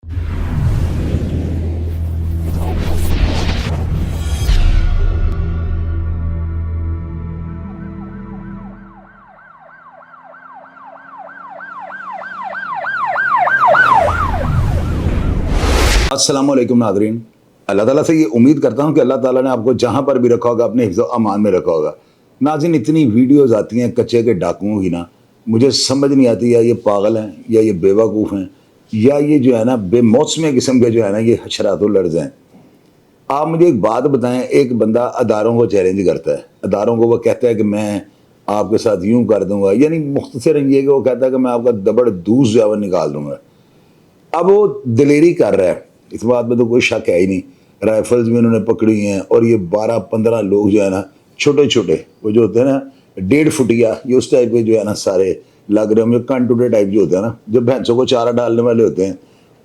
अस्सलाम वालेकुम नाज़रीन। अल्लाह ताला से ये उम्मीद करता हूँ कि अल्लाह ताला ने आपको जहाँ पर भी रखा होगा अपने हिफ्ज़ अमान में रखा होगा। नाज़रीन, इतनी वीडियोज़ आती हैं कच्चे के डाकुओं की ना, मुझे समझ नहीं आती या ये पागल हैं या ये बेवकूफ़ हैं या ये जो है ना बेमौसमी किस्म के जो है ना ये हशरातुल अर्ज़ हैं। आप मुझे एक बात बताएं, एक बंदा अदारों को चैलेंज करता है, अदारों को वो कहता है कि मैं आपके साथ यूँ कर दूँगा, यानी मुख्तसरन ये कि वो कहता है कि मैं आपका दबड़ दूस जो है वो निकाल दूँगा। अब वो दिलेरी कर रहा है, इस बात में तो कोई शक है ही नहीं। राइफल्स भी उन्होंने पकड़ी हैं और ये 12-15 लोग जो है ना छोटे छोटे वो जो होते हैं ना 1.5 फुटिया, ये उस टाइप के जो है ना सारे लग रहे हैं, कंटूटे टाइप जो होते हैं ना, जो भैंसों को चारा डालने वाले होते हैं,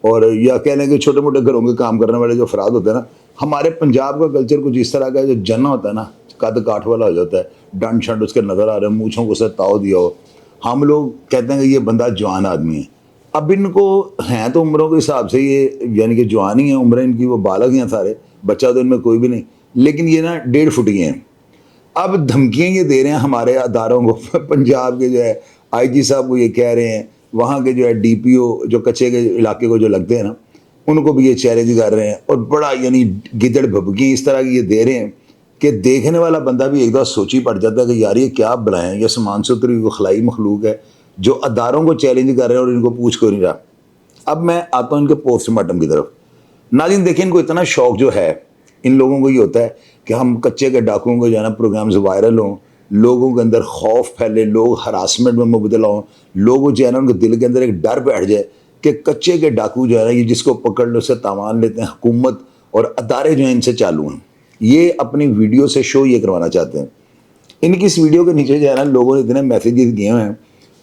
और या कह लें कि छोटे मोटे घरों के काम करने वाले जो अफराद होते हैं ना। हमारे पंजाब का कल्चर कुछ इस तरह का है, जो जन्ना होता है ना कद काठ वाला हो जाता है, डंड शंड उसके नज़र आ रहे हैं, मूँछों को उससे ताव दिया हो। हम लोग कहते हैं कि ये बंदा जवान आदमी है। अब इनको हैं तो उम्रों के हिसाब से ये यानी कि जवानी है, उम्र इनकी वो बालग हैं सारे, बच्चा तो इनमें कोई भी नहीं, लेकिन ये ना 1.5 फुट के हैं। अब धमकियाँ ये दे रहे हैं हमारे अदारों को पंजाब के जो है आईजी साहब को ये कह रहे हैं, वहाँ के जो है डीपीओ जो कच्चे के इलाके को जो लगते हैं ना उनको भी ये चैलेंज कर रहे हैं, और बड़ा यानी गिदड़ भभकी इस तरह की ये दे रहे हैं कि देखने वाला बंदा भी एक बार सोची पड़ जाता है कि यार ये क्या बुलाएं, ये समान से उतरी वो खलाई मखलूक है जो अदारों को चैलेंज कर रहे हैं और इनको पूछ को नहीं रहा। अब मैं आता हूँ इनके पोस्टमार्टम की तरफ। नाज़रीन देखिए, इनको इतना शौक जो है, इन लोगों को ये होता है कि हम कच्चे के डाकुओं को जो है ना प्रोग्राम्स वायरल हों, लोगों के अंदर खौफ फैले, लोग हरासमेंट में मुबतला हों, लोगों जो है ना उनके दिल के अंदर एक डर बैठ जाए कि कच्चे के डाकू जो है ना ये जिसको पकड़ लो उससे तावान लेते हैं, हुकूमत और अदारे जो हैं इनसे चालू हैं। ये अपनी वीडियो से शो ये करवाना चाहते हैं। इनकी इस वीडियो के नीचे जो है ना लोगों ने इतने मैसेजेस दिए हुए हैं,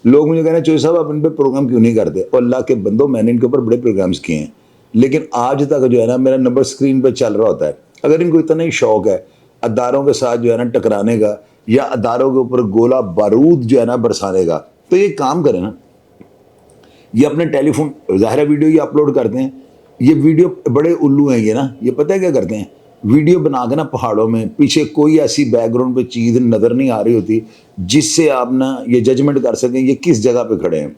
लोग मुझे कह रहे हैं चौधरी साहब आप इन पे प्रोग्राम क्यों नहीं करते, और अल्लाह के बंदों मैंने इनके ऊपर बड़े प्रोग्राम्स किए हैं, लेकिन आज तक जो है ना मेरा नंबर स्क्रीन पे चल रहा होता है। अगर इनको इतना ही शौक है अदारों के साथ जो है ना टकराने का या अदारों के ऊपर गोला बारूद जो है ना बरसाने का, तो ये काम करें ना, ये अपने टेलीफोन ज़ाहिर वीडियो ये अपलोड करते हैं। ये वीडियो बड़े उल्लू हैं ये ना, ये पता है क्या करते हैं, वीडियो बना के ना पहाड़ों में पीछे कोई ऐसी बैकग्राउंड पे चीज़ नज़र नहीं आ रही होती जिससे आप ना ये जजमेंट कर सकें ये किस जगह पे खड़े हैं।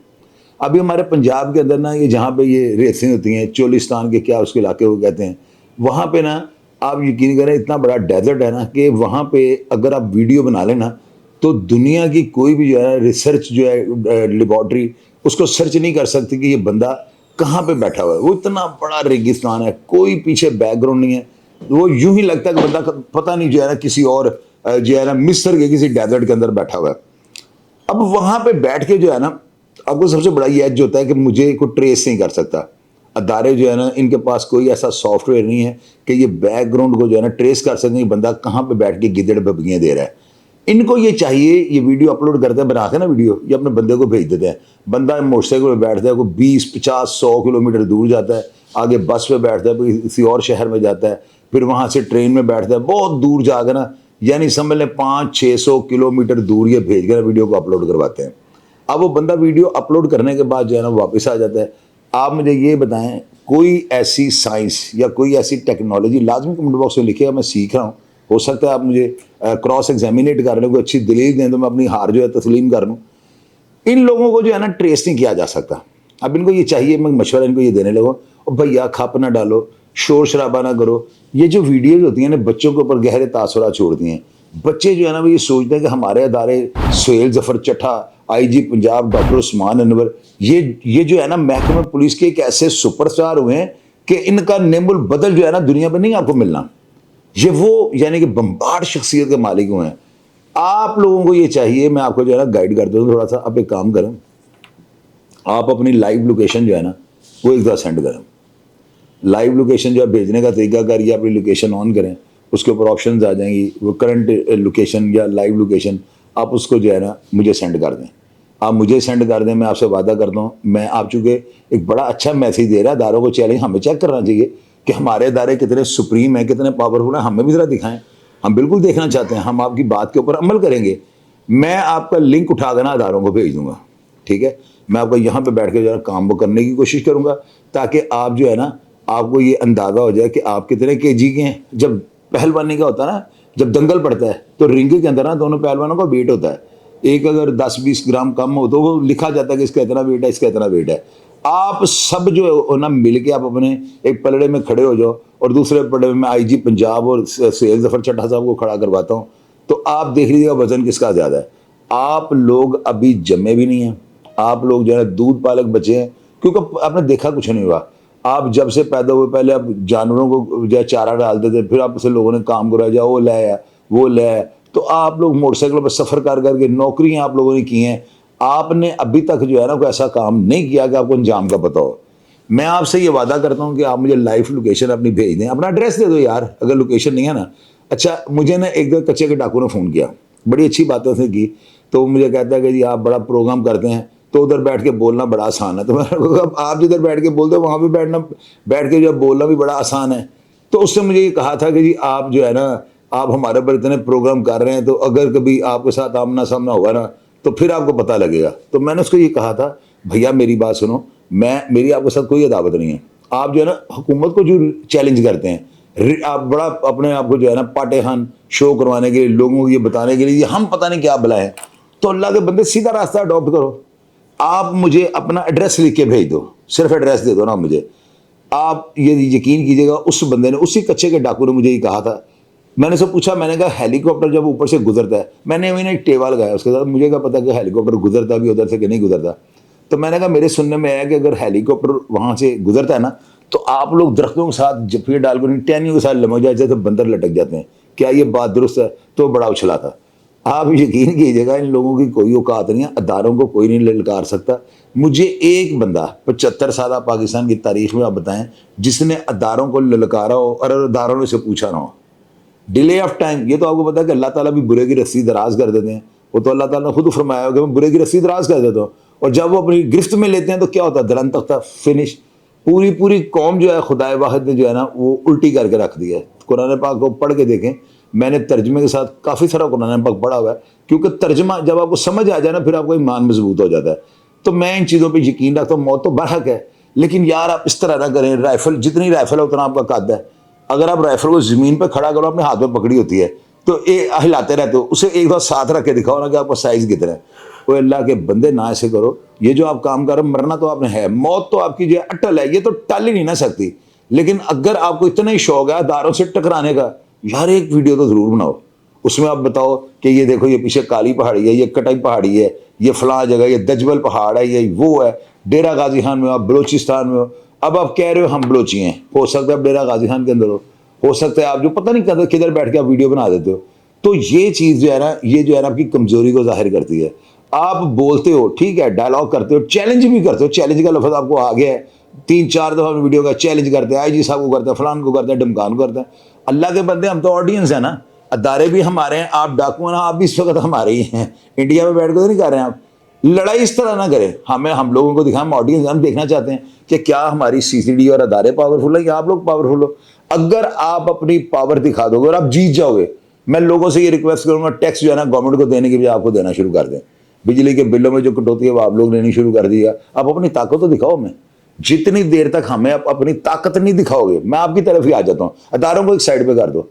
अभी हमारे पंजाब के अंदर ना ये जहाँ पे ये रेसें होती हैं, चोलिस्तान के क्या उसके इलाके को कहते हैं, वहाँ पे ना आप यकीन करें इतना बड़ा डेजर्ट है ना कि वहाँ पे अगर आप वीडियो बना लेना तो दुनिया की कोई भी जो है रिसर्च जो है लेबॉर्ट्री उसको सर्च नहीं कर सकती कि ये बंदा कहाँ पे बैठा हुआ है। वो इतना बड़ा रेगिस्तान है, कोई पीछे बैकग्राउंड नहीं है, वो यूं ही लगता है कि बंदा पता नहीं जो है ना किसी और जो है ना मिस्र के किसी डेजर्ट के अंदर बैठा हुआ है। अब वहाँ पे बैठ के जो है ना आपको सबसे बड़ा ये एज होता है कि मुझे कोई ट्रेस नहीं कर सकता। अदारे जो है ना इनके पास कोई ऐसा सॉफ्टवेयर नहीं है कि ये बैकग्राउंड को जो है ना ट्रेस कर सकें कि बंदा कहाँ पे बैठ के गिदड़ बबगियाँ दे रहा है। इनको ये चाहिए, ये वीडियो अपलोड करते हैं, बनाते हैं ना वीडियो, ये अपने बंदे को भेज देते हैं, बंदा मोटरसाइकिल पर बैठता है, कोई 20-50-100 किलोमीटर दूर जाता है, आगे बस पे बैठता है, किसी और शहर में जाता है, फिर वहाँ से ट्रेन में बैठता है, बहुत दूर जाकर ना यानी समझ लें 500-600 किलोमीटर दूर ये भेज कर वीडियो को अपलोड करवाते हैं। अब वो बंदा वीडियो अपलोड करने के बाद जो है ना वापस आ जाता है। आप मुझे ये बताएं, कोई ऐसी साइंस या कोई ऐसी टेक्नोलॉजी, लाजमी कमेंट बॉक्स में लिखिएगा, मैं सीख रहा हूँ, हो सकता है आप मुझे क्रॉस एग्जामिनेट करने को अच्छी दलील दें तो मैं अपनी हार जो है तस्लीम कर लूँ। इन लोगों को जो है ना ट्रेस नहीं किया जा सकता। अब इनको ये चाहिए, मैं मशवरा इनको ये देने लगो, और भैया खप ना डालो, शोर शराबा ना करो। ये जो वीडियोज़ होती हैं ना बच्चों के ऊपर गहरे तासुरात छोड़ती हैं। बच्चे जो है ना वो ये सोचते हैं कि हमारे अदारे सुहेल जफर चट्ठा, आईजी पंजाब डॉक्टर उस्मान अनवर, ये जो है ना महकमा पुलिस के एक ऐसे सुपरस्टार हुए हैं कि इनका नेमुल बदल जो है ना दुनिया में नहीं आपको मिलना। ये वो यानी कि बम्बार्ड शख्सियत के मालिक हुए हैं। आप लोगों को ये चाहिए, मैं आपको जो है ना गाइड कर दूँ थोड़ा सा। आप एक काम करें, आप अपनी लाइव लोकेशन जो है ना वो एक दफ़ा सेंड करें। लाइव लोकेशन जो है भेजने का तरीका करिए, अपनी लोकेशन ऑन करें, उसके ऊपर ऑप्शंस आ जाएंगी, वो करंट लोकेशन या लाइव लोकेशन, आप उसको जो है ना मुझे सेंड कर दें। आप मुझे सेंड कर दें, मैं आपसे वादा करता हूँ, मैं आप चूँकि एक बड़ा अच्छा मैसेज दे रहा है अदारों को चैलेंज, हमें चेक करना चाहिए कि हमारे अदारे कितने सुप्रीम हैं, कितने पावरफुल हैं, हमें भी ज़रा दिखाएं। हम बिल्कुल देखना चाहते हैं, हम आपकी बात के ऊपर अमल करेंगे। मैं आपका लिंक उठा देना अदारों को भेज दूँगा। ٹھیک ہے. میں آپ کو یہاں پہ بیٹھ کے جو ہے کام وہ کرنے کی کوشش کروں گا تاکہ آپ جو ہے نا آپ کو یہ اندازہ ہو جائے کہ آپ کتنے kg کے ہیں. جب پہلوانی کا ہوتا ہے نا, جب دنگل پڑتا ہے تو رنگ کے اندر نا دونوں پہلوانوں کا ویٹ ہوتا ہے. ایک اگر 10-20 گرام کم ہو تو وہ لکھا جاتا ہے کہ اس کا اتنا ویٹ ہے, اس کا اتنا ویٹ ہے. آپ سب جو ہے نا مل کے آپ اپنے ایک پلڑے میں کھڑے ہو جاؤ اور دوسرے پلڑے میں آئی جی پنجاب اور سہیل ظفر چڈھا صاحب کو کھڑا کرواتا ہوں, تو آپ دیکھ لیجیے گا وزن کس کا زیادہ ہے. آپ لوگ ابھی جمے بھی نہیں ہیں, آپ لوگ جو ہے دودھ پالک بچے ہیں, کیونکہ آپ نے دیکھا کچھ نہیں ہوا. آپ جب سے پیدا ہوئے پہلے آپ جانوروں کو جو ہے چارہ ڈالتے تھے, پھر آپ سے لوگوں نے کام کرایا جا وہ لے آیا وہ لے آیا, تو آپ لوگ موٹر سائیکل پر سفر کر کر کے نوکریاں آپ لوگوں نے کی ہیں. آپ نے ابھی تک جو ہے نا کوئی ایسا کام نہیں کیا کہ آپ کو انجام کا پتہ ہو. میں آپ سے یہ وعدہ کرتا ہوں کہ آپ مجھے لائف لوکیشن اپنی بھیج دیں, اپنا ایڈریس دے دو یار اگر لوکیشن نہیں ہے نا. اچھا مجھے نا ایک دن کچے کے ڈاکو نے فون کیا, بڑی اچھی باتیں اس نے کی, تو وہ مجھے کہتا ہے کہ جی آپ بڑا پروگرام کرتے ہیں تو ادھر بیٹھ کے بولنا بڑا آسان ہے. تو میں نے کہا آپ جدھر بیٹھ کے بولتے ہو وہاں پہ بیٹھ کے جو بولنا بھی بڑا آسان ہے. تو اس سے مجھے یہ کہا تھا کہ جی آپ جو ہے نا آپ ہمارے پر اتنے پروگرام کر رہے ہیں, تو اگر کبھی آپ کے ساتھ آمنا سامنا ہوا نا تو پھر آپ کو پتہ لگے گا. تو میں نے اس کو یہ کہا تھا بھیا میری بات سنو, میری آپ کے ساتھ کوئی عداوت نہیں ہے. آپ جو ہے نا حکومت کو جو چیلنج کرتے ہیں, آپ بڑا اپنے آپ کو جو ہے نا پاٹے خان شو کروانے کے لیے, لوگوں کو یہ بتانے کے لیے یہ ہم پتہ نہیں کیا بلائیں, تو اللہ کے بندے سیدھا راستہ اڈاپٹ کرو. آپ مجھے اپنا ایڈریس لکھ کے بھیج دو, صرف ایڈریس دے دو نا مجھے. آپ یہ یقین کیجیے گا اس بندے نے, اسی کچے کے ڈاکو نے مجھے یہ کہا تھا. میں نے اسے پوچھا, میں نے کہا ہیلی کاپٹر جب اوپر سے گزرتا ہے, میں نے ایک ٹیوا لگایا اس کے ساتھ, مجھے کیا پتا کہ ہیلی کاپٹر گزرتا بھی ادھر سے کہ نہیں گزرتا. تو میں نے کہا میرے سننے میں آیا کہ اگر ہیلی کاپٹر وہاں سے گزرتا ہے نا تو آپ لوگ درختوں کے ساتھ جپھیے ڈال کر ٹہنیوں کے ساتھ لمک جاتے تو بندر لٹک جاتے ہیں. کیا یہ بات درست ہے؟ تو بڑا اچھلا تھا. آپ یقین کیجیے گا ان لوگوں کی کوئی اوقات نہیں ہے, اداروں کو کوئی نہیں للکار سکتا. مجھے ایک بندہ 75 سالہ پاکستان کی تاریخ میں آپ بتائیں جس نے اداروں کو للکارا ہو اور اداروں نے اسے پوچھا نہ ہو. ڈیلے آف ٹائم, یہ تو آپ کو پتا ہے کہ اللہ تعالیٰ بھی برے کی رسی دراز کر دیتے ہیں. وہ تو اللہ تعالیٰ نے خود فرمایا کہ میں برے کی رسی دراز کر دیتا ہوں, اور جب وہ اپنی گرفت میں لیتے ہیں تو کیا ہوتا ہے, دلن تختہ فنش. پوری قوم جو ہے خدائے واحد نے جو ہے نا وہ الٹی کر کے رکھ دی ہے. قرآن پاک کو پڑھ کے دیکھیں, میں نے ترجمے کے ساتھ کافی سارا قرآن پاک پڑھا ہوا ہے, کیونکہ ترجمہ جب آپ کو سمجھ آ جائے نا پھر آپ کو ایمان مضبوط ہو جاتا ہے. تو میں ان چیزوں پہ یقین رکھتا ہوں. موت تو برحق ہے, لیکن یار آپ اس طرح نہ کریں. رائفل جتنی رائفل ہے اتنا آپ کا قد ہے. اگر آپ رائفل کو زمین پہ کھڑا کرو, اپنے ہاتھ میں پکڑی ہوتی ہے تو ہلاتے رہتے ہو, اسے ایک بار ساتھ رکھ کے دکھاؤ نا کہ آپ کا سائز کتنا ہے. وہ اللہ کے بندے نہ ایسے کرو. یہ جو آپ کام کر رہے ہیں, مرنا تو آپ نے ہے, موت تو آپ کی جو ہے اٹل ہے, یہ تو ٹال ہی نہیں نہ سکتی. لیکن اگر آپ کو اتنا ہی شوق ہے اداروں سے ٹکرانے کا, یار ایک ویڈیو تو ضرور بناؤ. اس میں آپ بتاؤ کہ یہ دیکھو یہ پیچھے کالی پہاڑی ہے, یہ کٹائی پہاڑی ہے, یہ فلاں جگہ, یہ دجبل پہاڑ ہے, یہ وہ ہے, ڈیرہ غازی خان میں ہو, آپ بلوچستان میں ہو. اب آپ کہہ رہے ہو ہم بلوچی ہیں, ہو سکتا ہے آپ ڈیرہ غازی خان کے اندر ہو سکتا ہے آپ جو پتہ نہیں کدھر بیٹھ کے آپ ویڈیو بنا دیتے ہو. تو یہ چیز جو ہے نا, یہ جو ہے نا آپ کی کمزوری کو ظاہر کرتی ہے. آپ بولتے ہو ٹھیک ہے, ڈائلاگ کرتے ہو, چیلنج بھی کرتے ہو. چیلنج کا لفظ آپ کو آ گیا ہے, 3-4 دفعہ ویڈیو کا چیلنج کرتے ہیں, آئی جی صاحب کو کرتے ہیں, فلان کو کرتے ہیں, ڈمکان کو کرتے ہیں. اللہ کے بندے ہم تو آڈینس ہیں نا, ادارے بھی ہمارے ہیں, آپ ڈاکو ہیں نا, آپ بھی اس وقت ہمارے ہی ہیں. انڈیا میں بیٹھ کے تو نہیں کر رہے ہیں آپ. لڑائی اس طرح نہ کریں. ہم لوگوں کو دکھائیں, ہم آڈینس, ہم دیکھنا چاہتے ہیں کہ کیا ہماری سی سی ڈی اور ادارے پاورفل ہیں یا آپ لوگ پاورفل ہو. اگر آپ اپنی پاور دکھا دو گے اور آپ جیت جاؤ گے, میں لوگوں سے یہ ریکویسٹ کروں گا ٹیکس جو ہے نا گورنمنٹ کو دینے کے بجائے آپ کو دینا شروع کر دیں. بجلی کے بلوں میں جو کٹوتی ہے وہ آپ لوگ لینی شروع کر دیا. آپ اپنی طاقت تو دکھاؤ. میں جتنی دیر تک ہمیں اپنی طاقت نہیں دکھاؤ گے, میں آپ کی طرف ہی آ جاتا ہوں. اداروں کو ایک سائڈ پہ کر دو.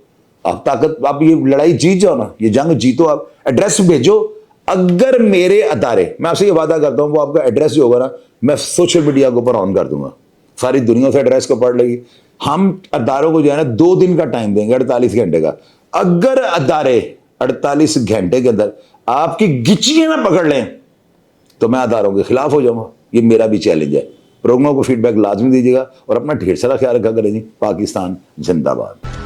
آپ طاقت, آپ یہ لڑائی جیت جاؤ نا, یہ جنگ جیتو. آپ ایڈریس بھیجو. اگر میرے ادارے, میں آپ سے یہ وعدہ کرتا ہوں, وہ آپ کا ایڈریس جو ہوگا نا میں سوشل میڈیا کے اوپر آن کر دوں گا, ساری دنیا سے ایڈریس کو پڑھ لے گی. ہم اداروں کو جو ہے نا 2 دن کا ٹائم دیں گے, 48 گھنٹے کا. اگر ادارے 48 گھنٹے کے اندر آپ کی گچیاں نہ پکڑ لیں تو میں اداروں کے خلاف ہو جاؤں گا. یہ میرا بھی چیلنج ہے. پروگراموں کو فیڈ بیک لازمی دیجیے گا اور اپنا ڈھیر سارا خیال رکھا کریں جی. پاکستان زندہ باد.